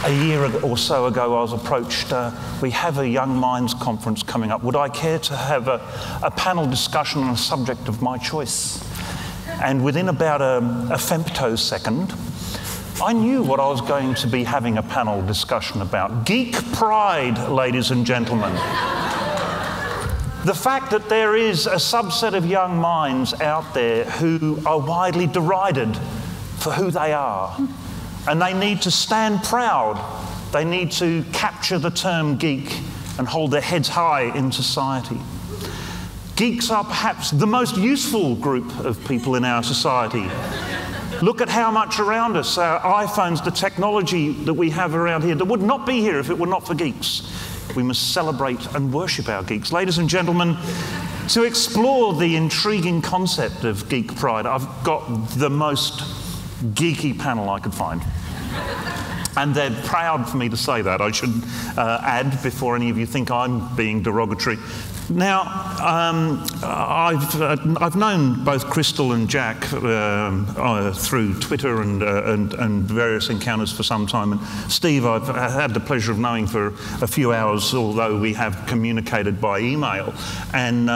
A year or so ago, I was approached, we have a Young Minds conference coming up. Would I care to have a panel discussion on a subject of my choice? And within about a femtosecond, I knew what I was going to be having a panel discussion about. Geek Pride, ladies and gentlemen. The fact that there is a subset of young minds out there who are widely derided for who they are. And they need to stand proud. They need to capture the term geek and hold their heads high in society. Geeks are perhaps the most useful group of people in our society. Look at how much around us, our iPhones, the technology that we have around here, that would not be here if it were not for geeks. We must celebrate and worship our geeks. Ladies and gentlemen, to explore the intriguing concept of Geek Pride, I've got the most geeky panel I could find. And they're proud for me to say that. I should add, before any of you think I'm being derogatory. Now, I've known both Crystal and Jack through Twitter and various encounters for some time. And Steve, I've had the pleasure of knowing for a few hours, although we have communicated by email. And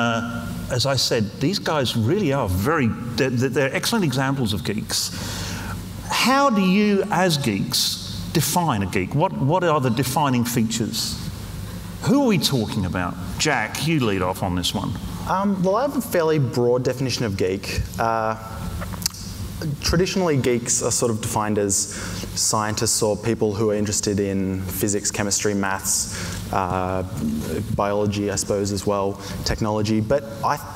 as I said, these guys really are they're excellent examples of geeks. How do you, as geeks, define a geek? What are the defining features? Who are we talking about? Jack, you lead off on this one. Well, I have a fairly broad definition of geek. Traditionally, geeks are sort of defined as scientists or people who are interested in physics, chemistry, maths, biology, I suppose, as well, technology. But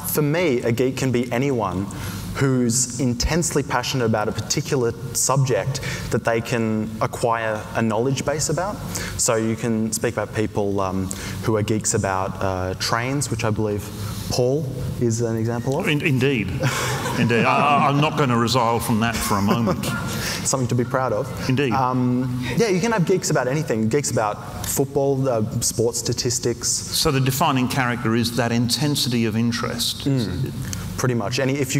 for me, a geek can be anyone who's intensely passionate about a particular subject that they can acquire a knowledge base about. So you can speak about people who are geeks about trains, which I believe Paul is an example of. Indeed. Indeed. I'm not going to resile from that for a moment. Something to be proud of. Indeed. Yeah, you can have geeks about anything. Geeks about football, sports statistics. So the defining character is that intensity of interest. Pretty much. And if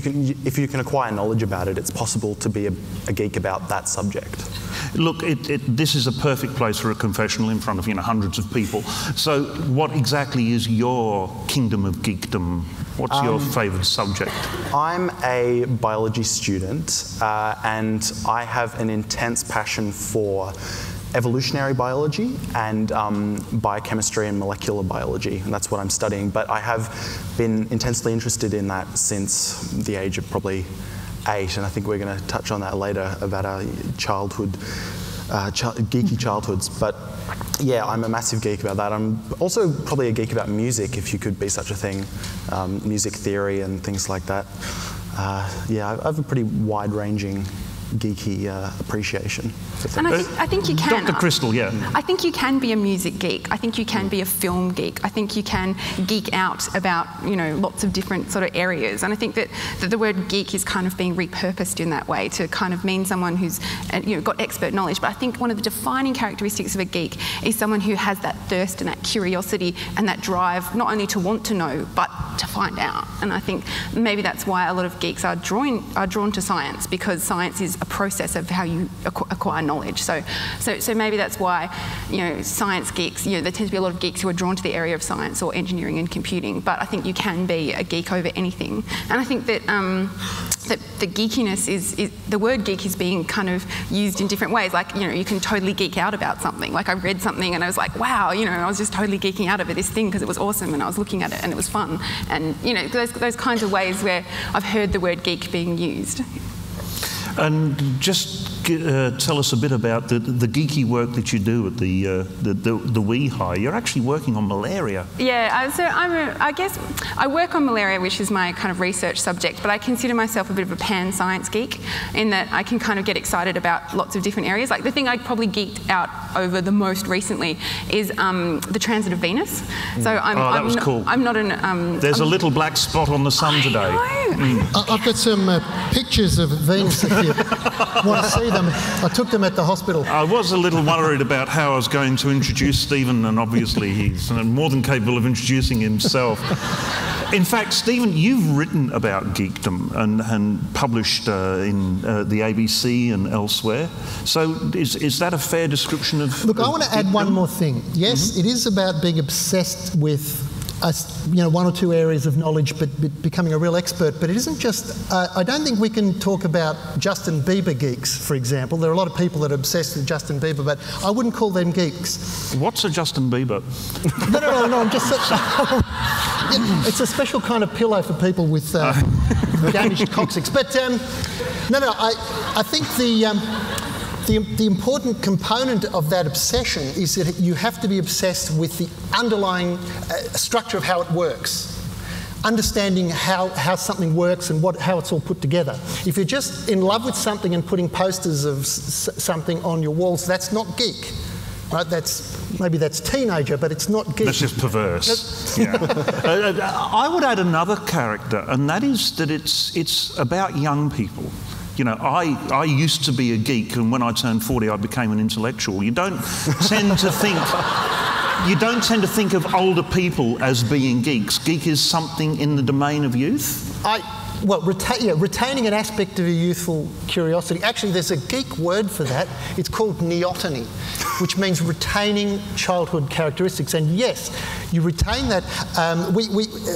you can acquire knowledge about it, it's possible to be a geek about that subject. Look, this is a perfect place for a confessional in front of hundreds of people. So what exactly is your kingdom of geekdom? What's your favourite subject? I'm a biology student and I have an intense passion for evolutionary biology and biochemistry and molecular biology, and that's what I'm studying. But I have been intensely interested in that since the age of probably 8, and I think we're going to touch on that later about our childhood, geeky childhoods. But yeah, I'm a massive geek about that. I'm also probably a geek about music, if you could be such a thing, music theory and things like that. Yeah, I have a pretty wide-ranging geeky appreciation. And I think you can. Dr. Crystal, yeah. I think you can be a music geek. I think you can be a film geek. I think you can geek out about, lots of different sort of areas. And I think that the word geek is kind of being repurposed in that way to kind of mean someone who's, got expert knowledge. But I think one of the defining characteristics of a geek is someone who has that thirst and that curiosity and that drive, not only to want to know, but to find out. And I think maybe that's why a lot of geeks are drawn to science, because science is a process of how you acquire knowledge. So maybe that's why, science geeks, there tend to be a lot of geeks who are drawn to the area of science or engineering and computing. But I think you can be a geek over anything. And I think that that the geekiness is the word geek is being kind of used in different ways. Like, you can totally geek out about something. Like, I read something and I was like, wow, I was just totally geeking out over this thing because it was awesome and I was looking at it and it was fun. And, those kinds of ways where I've heard the word geek being used. And just tell us a bit about the geeky work that you do at the Wee High. You're actually working on malaria. Yeah, so I guess I work on malaria, which is my kind of research subject, but I consider myself a bit of a pan-science geek in that I can kind of get excited about lots of different areas. Like, the thing I probably geeked out over the most recently is the transit of Venus. So that was cool. I'm not an... There's a little black spot on the sun today. I've got some pictures of Venus if you want to see them. I took them at the hospital. I was a little worried about how I was going to introduce Stephen, and obviously he's more than capable of introducing himself. In fact, Stephen, you've written about geekdom and published in the ABC and elsewhere. So is that a fair description of Look, I want to add geekdom? one more thing. Yes, it is about being obsessed with one or two areas of knowledge, but becoming a real expert. But it isn't just. I don't think we can talk about Justin Bieber geeks, for example. There are a lot of people that are obsessed with Justin Bieber, but I wouldn't call them geeks. What's a Justin Bieber? No. I'm just. It's a special kind of pillow for people with damaged coccyx. But I think the important component of that obsession is that you have to be obsessed with the underlying structure of how it works. Understanding how something works and how it's all put together. If you're just in love with something and putting posters of something on your walls, that's not geek. Right? Maybe that's teenager, but it's not geek. That's just perverse. Yeah. I would add another character, and that is that it's about young people. You know, I used to be a geek, and when I turned 40, I became an intellectual. You don't tend to think of older people as being geeks. Geek is something in the domain of youth. Retaining an aspect of your youthful curiosity. Actually, there's a geek word for that. It's called neoteny, which means retaining childhood characteristics. And yes, you retain that.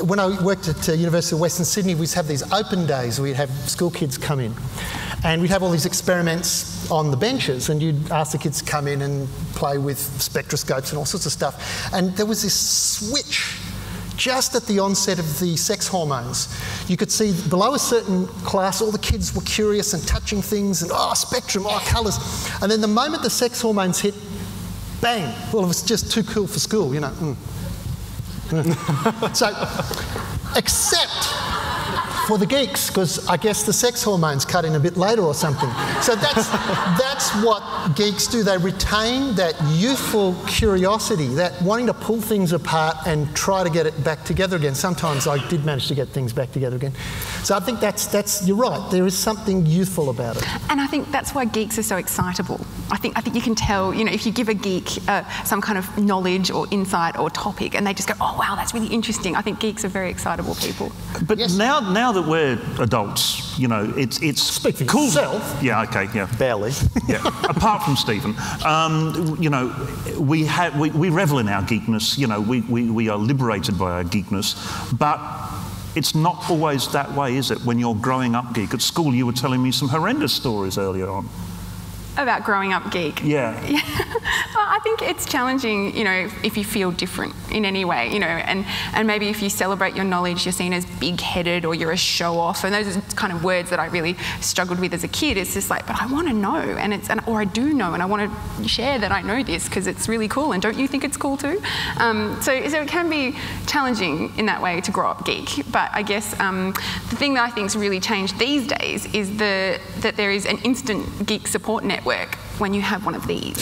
When I worked at University of Western Sydney, we used to have these open days. We'd have school kids come in, and we'd have all these experiments on the benches, and you'd ask the kids to come in and play with spectroscopes and all sorts of stuff. And there was this switch just at the onset of the sex hormones. You could see below a certain class, all the kids were curious and touching things and, spectrum, colours. And then the moment the sex hormones hit, bang, well, it was just too cool for school, you know. So, except for the geeks, because I guess the sex hormones cut in a bit later or something. So that's what geeks do. They retain that youthful curiosity, that wanting to pull things apart and try to get it back together again. Sometimes I did manage to get things back together again. So I think that's you're right. There is something youthful about it. And I think that's why geeks are so excitable. I think you can tell, you know, if you give a geek some kind of knowledge or insight or topic, and they just go, oh wow, that's really interesting. I think geeks are very excitable people. But yes. now that we're adults, you know, it's Speak for cool. yourself. Yeah, okay, yeah. Barely. Yeah. Apart from Stephen, you know, we revel in our geekness. You know, we are liberated by our geekness, but it's not always that way, is it? When you're growing up geek at school, you were telling me some horrendous stories earlier on. About growing up geek. Yeah. Well, I think it's challenging, you know, if you feel different in any way, you know, and maybe if you celebrate your knowledge, you're seen as big-headed or you're a show-off, and those are kind of words that I really struggled with as a kid. It's just like, but I want to know, or I do know, and I want to share that I know this because it's really cool, and don't you think it's cool too? So it can be challenging in that way to grow up geek, but I guess the thing that I think's really changed these days is that there is an instant geek support network when you have one of these.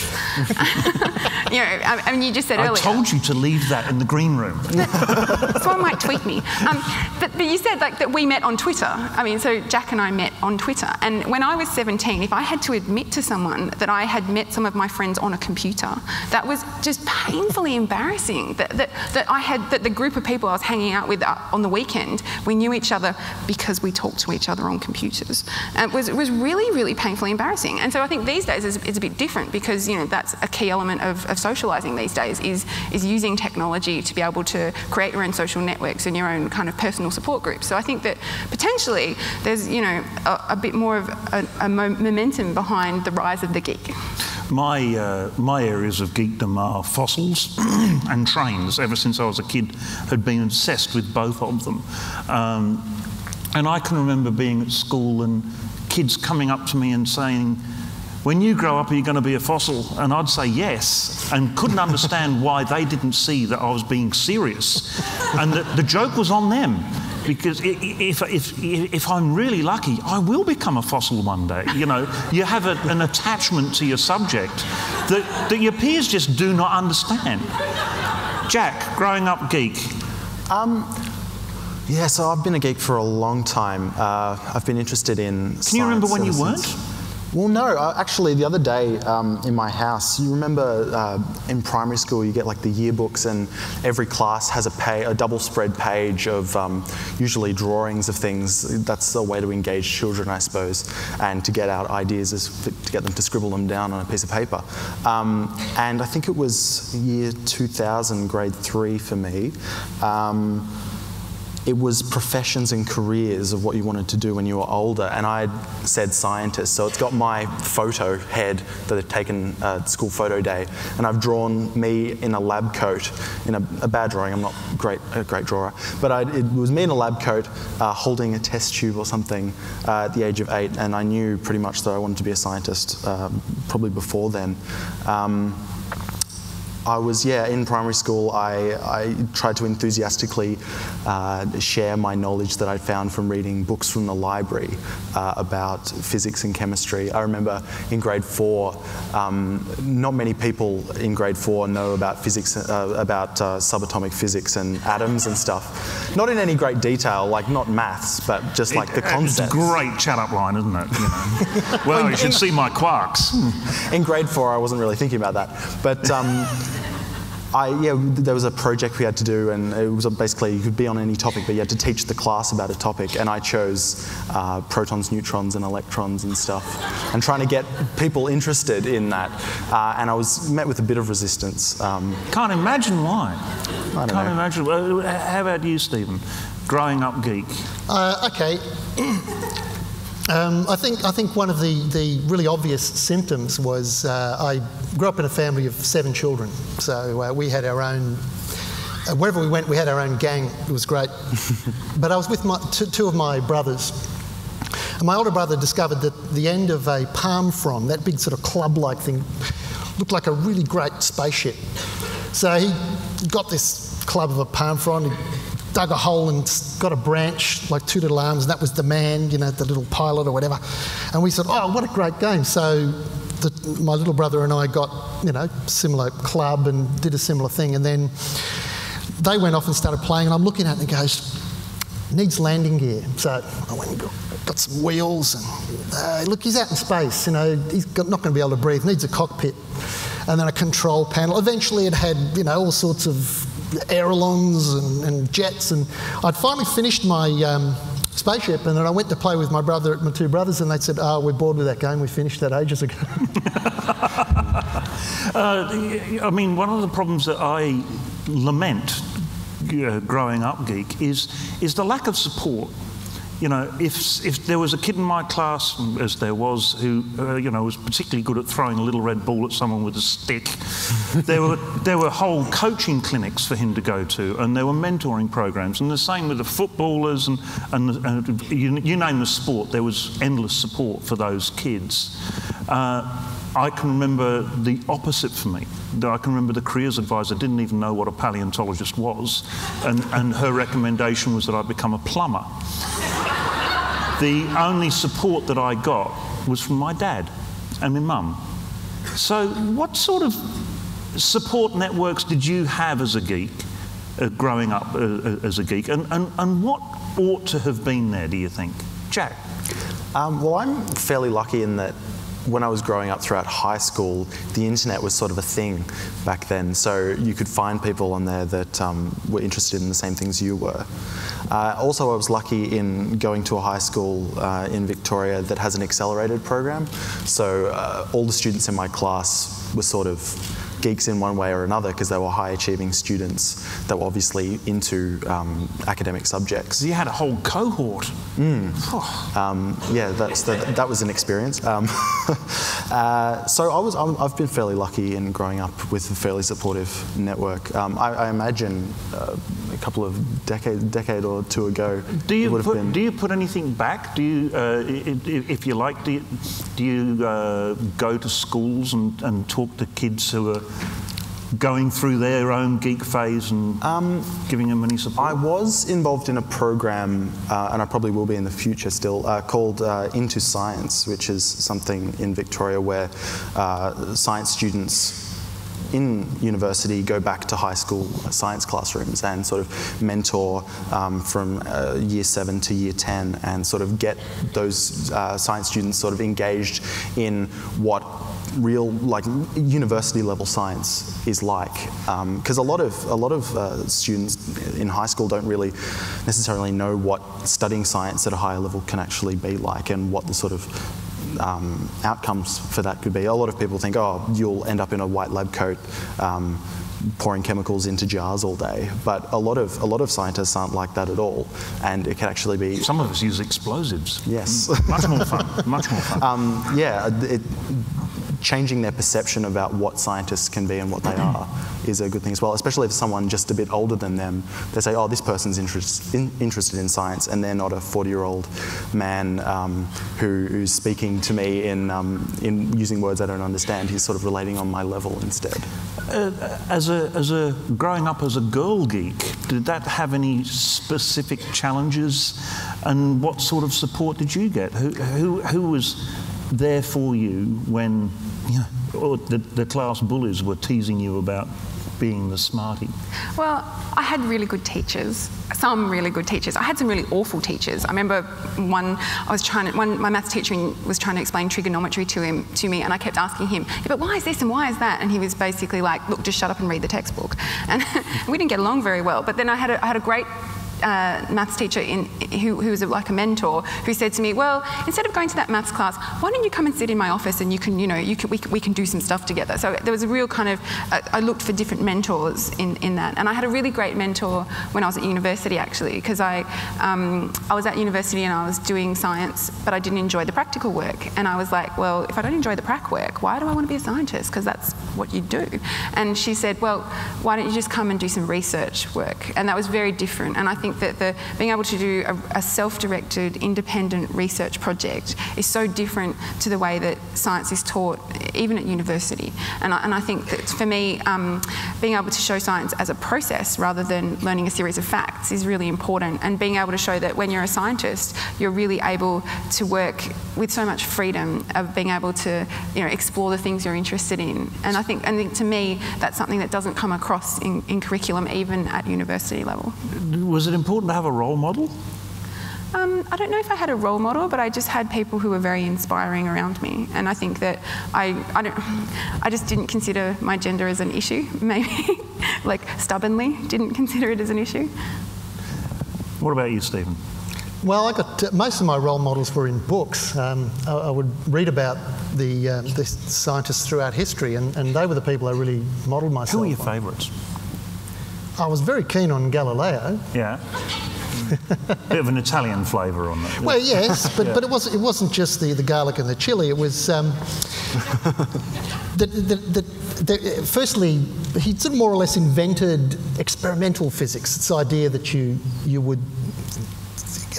You know, I mean, you just said earlier. I told you to leave that in the green room. Someone might tweet me. But you said like that we met on Twitter. I mean, so Jack and I met on Twitter. And when I was 17, if I had to admit to someone that I had met some of my friends on a computer, that was just painfully embarrassing. That the group of people I was hanging out with on the weekend, we knew each other because we talked to each other on computers. And it was really, really painfully embarrassing. And so I think these days it's a bit different because, you know, that's a key element of socialising these days is using technology to be able to create your own social networks and your own kind of personal support groups. So I think that potentially there's, you know, a bit more of a momentum behind the rise of the geek. My areas of geekdom are fossils and trains. Ever since I was a kid, had been obsessed with both of them. And I can remember being at school and kids coming up to me and saying, when you grow up, are you going to be a fossil? And I'd say yes, and couldn't understand why they didn't see that I was being serious. And the joke was on them, because if I'm really lucky, I will become a fossil one day. You know, you have an attachment to your subject that your peers just do not understand. Jack, growing up geek. Yeah, so I've been a geek for a long time. I've been interested in science. Can you remember when you weren't? Well, no. Actually, the other day in my house, you remember in primary school you get like the yearbooks, and every class has a double spread page of usually drawings of things. That's a way to engage children, I suppose, and to get out ideas, to get them to scribble them down on a piece of paper. And I think it was year 2000, grade 3 for me. It was professions and careers of what you wanted to do when you were older, and I said scientist, so it's got my photo head that I've taken at school photo day, and I've drawn me in a lab coat, in a bad drawing. I'm not a great drawer, but it was me in a lab coat holding a test tube or something at the age of 8, and I knew pretty much that I wanted to be a scientist probably before then. I was, in primary school, I tried to enthusiastically share my knowledge that I'd found from reading books from the library about physics and chemistry. I remember in grade 4, not many people in grade 4 know about physics, about subatomic physics and atoms and stuff. Not in any great detail, like not maths, but just like the concepts. It's a great chat-up line, isn't it? You know? Well, you should see my quarks. In grade 4, I wasn't really thinking about that, but there was a project we had to do, and it was basically, you could be on any topic, but you had to teach the class about a topic, and I chose protons, neutrons, and electrons and stuff, and trying to get people interested in that, and I was met with a bit of resistance. Can't imagine why. I don't know. Imagine. How about you, Stephen? Growing up geek. Okay. I think one of the really obvious symptoms was I grew up in a family of 7 children, so we had our own. Wherever we went, we had our own gang. It was great. But I was with two of my brothers, and my older brother discovered that the end of a palm frond, that big sort of club-like thing, looked like a really great spaceship. So he got this club of a palm frond. He dug a hole and got a branch, like 2 little arms, and that was the man, you know, the little pilot or whatever. And we said, oh, what a great game. So my little brother and I got, you know, similar club and did a similar thing. And then they went off and started playing, and I'm looking at it and it goes, needs landing gear. So I went and got some wheels, and look, he's out in space, you know, he's not going to be able to breathe, needs a cockpit. And then a control panel. Eventually it had, you know, all sorts of airlons and jets, and I'd finally finished my spaceship, and then I went to play with my 2 brothers, and they said, oh, we're bored with that game, we finished that ages ago. I mean, one of the problems that I lament growing up geek is the lack of support. You know, if there was a kid in my class, as there was, who you know, was particularly good at throwing a little red ball at someone with a stick, there were whole coaching clinics for him to go to, and there were mentoring programs, and the same with the footballers, and you name the sport, there was endless support for those kids. I can remember the opposite for me. I can remember the careers advisor didn't even know what a paleontologist was, and her recommendation was that I become a plumber. The only support that I got was from my dad and my mum. So what sort of support networks did you have as a geek, growing up as a geek, and what ought to have been there, do you think? Jack? Well, I'm fairly lucky in that when I was growing up throughout high school, the internet was sort of a thing back then, so you could find people on there that were interested in the same things you were. Also, I was lucky in going to a high school in Victoria that has an accelerated program, so all the students in my class were sort of geeks in one way or another because they were high-achieving students that were obviously into academic subjects. So you had a whole cohort. Yeah, that was an experience. So I've been fairly lucky in growing up with a fairly supportive network. I imagine a couple of decade or 2 ago, do you put anything back? Do you, if you like, do you go to schools and talk to kids who are going through their own geek phase and giving them any support? I was involved in a program, and I probably will be in the future still, called Into Science, which is something in Victoria where science students in university go back to high school science classrooms and sort of mentor from year 7 to year 10 and sort of get those science students sort of engaged in what real, like, university level science is like, because a lot of students in high school don't really necessarily know what studying science at a higher level can actually be like and what the sort of outcomes for that could be. A lot of people think, oh, you'll end up in a white lab coat pouring chemicals into jars all day, but a lot of scientists aren't like that at all, and it can actually be. Some of us use explosives. Yes, much more fun. Much more fun. Yeah. Changing their perception about what scientists can be and what they are is a good thing as well, especially if someone just a bit older than them, they say, oh, this person's interested in science, and they're not a 40-year-old man who's speaking to me in using words I don't understand. He's sort of relating on my level instead. As a growing up as a girl geek, did that have any specific challenges, and what sort of support did you get? Who was there for you when the class bullies were teasing you about being the smarty? Well, I had really good teachers, some really good teachers. I had some really awful teachers. I remember my maths teacher was trying to explain trigonometry to me, and I kept asking him, yeah, but why is this and why is that? And he was basically like, look, just shut up and read the textbook. And we didn't get along very well. But then I had a great maths teacher who was like a mentor, who said to me, well, instead of going to that maths class, why don't you come and sit in my office and we can do some stuff together. So there was a real kind of, I looked for different mentors in that. And I had a really great mentor when I was at university, actually, because I was at university and I was doing science, but I didn't enjoy the practical work. And I was like, well, if I don't enjoy the prac work, why do I want to be a scientist? Because that's what you do. And she said, well, why don't you just come and do some research work? And that was very different. And I think that being able to do a self-directed, independent research project is so different to the way that science is taught, even at university. And I think that for me, being able to show science as a process rather than learning a series of facts is really important. And being able to show that when you're a scientist, you're really able to work with so much freedom of being able to, explore the things you're interested in. And I think to me, that's something that doesn't come across in curriculum, even at university level. Was it important to have a role model? I don't know if I had a role model, but I just had people who were very inspiring around me. And I think that I just didn't consider my gender as an issue, maybe. Like, stubbornly didn't consider it as an issue. What about you, Stephen? Well, I got most of my role models were in books. I would read about the scientists throughout history, and they were the people I really modelled myself on. Who were your favourites? I was very keen on Galileo. Yeah. Bit of an Italian flavour on that. Well, yes, but it wasn't just the garlic and the chili. It was firstly, he sort of more or less invented experimental physics. This idea that you would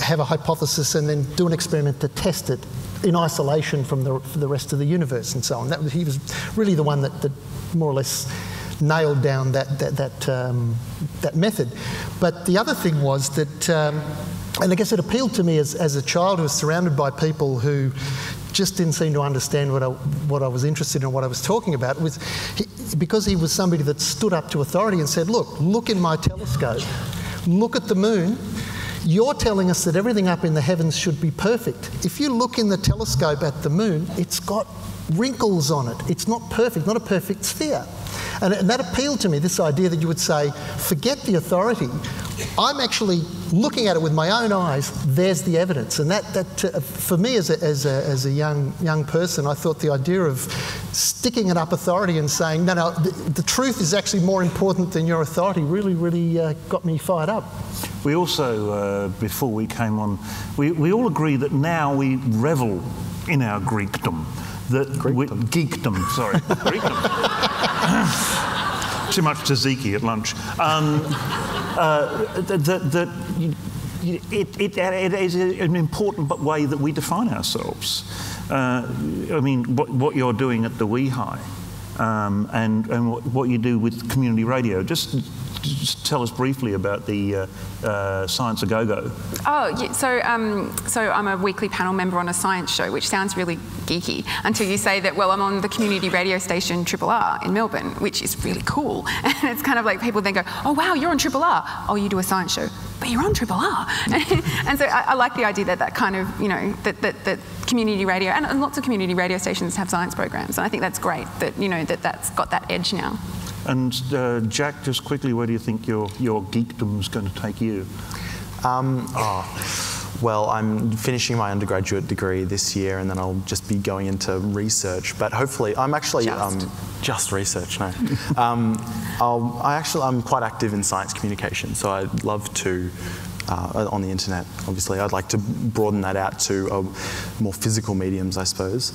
have a hypothesis and then do an experiment to test it in isolation from the rest of the universe and so on. He was really the one that more or less nailed down that method. But the other thing was that, and I guess it appealed to me as a child who was surrounded by people who just didn't seem to understand what I was interested in and what I was talking about, because he was somebody that stood up to authority and said, look in my telescope, look at the moon. You're telling us that everything up in the heavens should be perfect. If you look in the telescope at the moon, it's got wrinkles on it. It's not perfect, not a perfect sphere. And that appealed to me, this idea that you would say, forget the authority. I'm actually looking at it with my own eyes. There's the evidence. And that for me as a young person, I thought the idea of sticking it up authority and saying, no, the truth is actually more important than your authority really got me fired up. We also, before we came on, we all agree that now we revel in our Greekdom. Geekdom, sorry. Greekdom. Too much tzatziki at lunch. It is an important way that we define ourselves. I mean, what you're doing at the WeHi and what you do with community radio. Just just tell us briefly about the Science A Go-Go? Oh, yeah, so I'm a weekly panel member on a science show, which sounds really geeky until you say that, well, I'm on the community radio station Triple R in Melbourne, which is really cool. And it's kind of like people then go, oh, wow, you're on Triple R. Oh, you do a science show, but you're on Triple R. And so I like the idea that kind of, you know, that community radio, and lots of community radio stations have science programs. And I think that's great that, you know, that's got that edge now. And Jack, just quickly, where do you think your geekdom is going to take you? Well, I'm finishing my undergraduate degree this year, and then I'll just be going into research. But hopefully, I'm actually just research. No, I'm quite active in science communication, so I'd love to. On the internet, obviously, I'd like to broaden that out to more physical mediums, I suppose.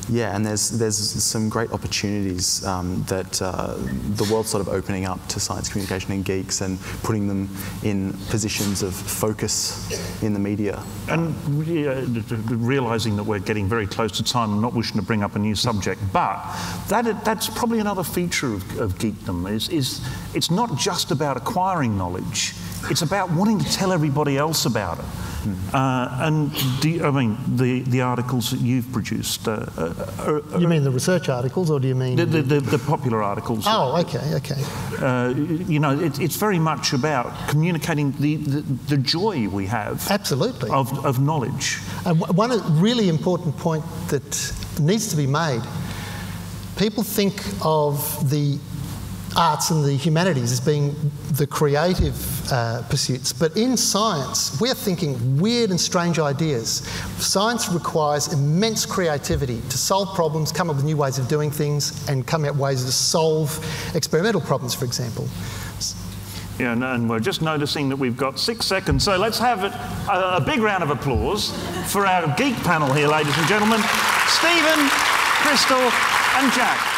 Yeah, and there's some great opportunities that the world's sort of opening up to science communication and geeks and putting them in positions of focus in the media. And realising that we're getting very close to time, I'm not wishing to bring up a new subject, but that's probably another feature of geekdom, is it's not just about acquiring knowledge, it's about wanting to tell everybody else about it. And the articles that you've produced. You mean the research articles, or do you mean the popular articles? Oh, okay. You know, it's very much about communicating the joy we have. Absolutely. Of knowledge. And one really important point that needs to be made: people think of the arts and the humanities as being the creative pursuits, but in science we're thinking weird and strange ideas. Science requires immense creativity to solve problems, come up with new ways of doing things, and come up with ways to solve experimental problems, for example. Yeah, and we're just noticing that we've got 6 seconds, so let's have a big round of applause for our geek panel here, ladies and gentlemen. Stephen, Crystal and Jack.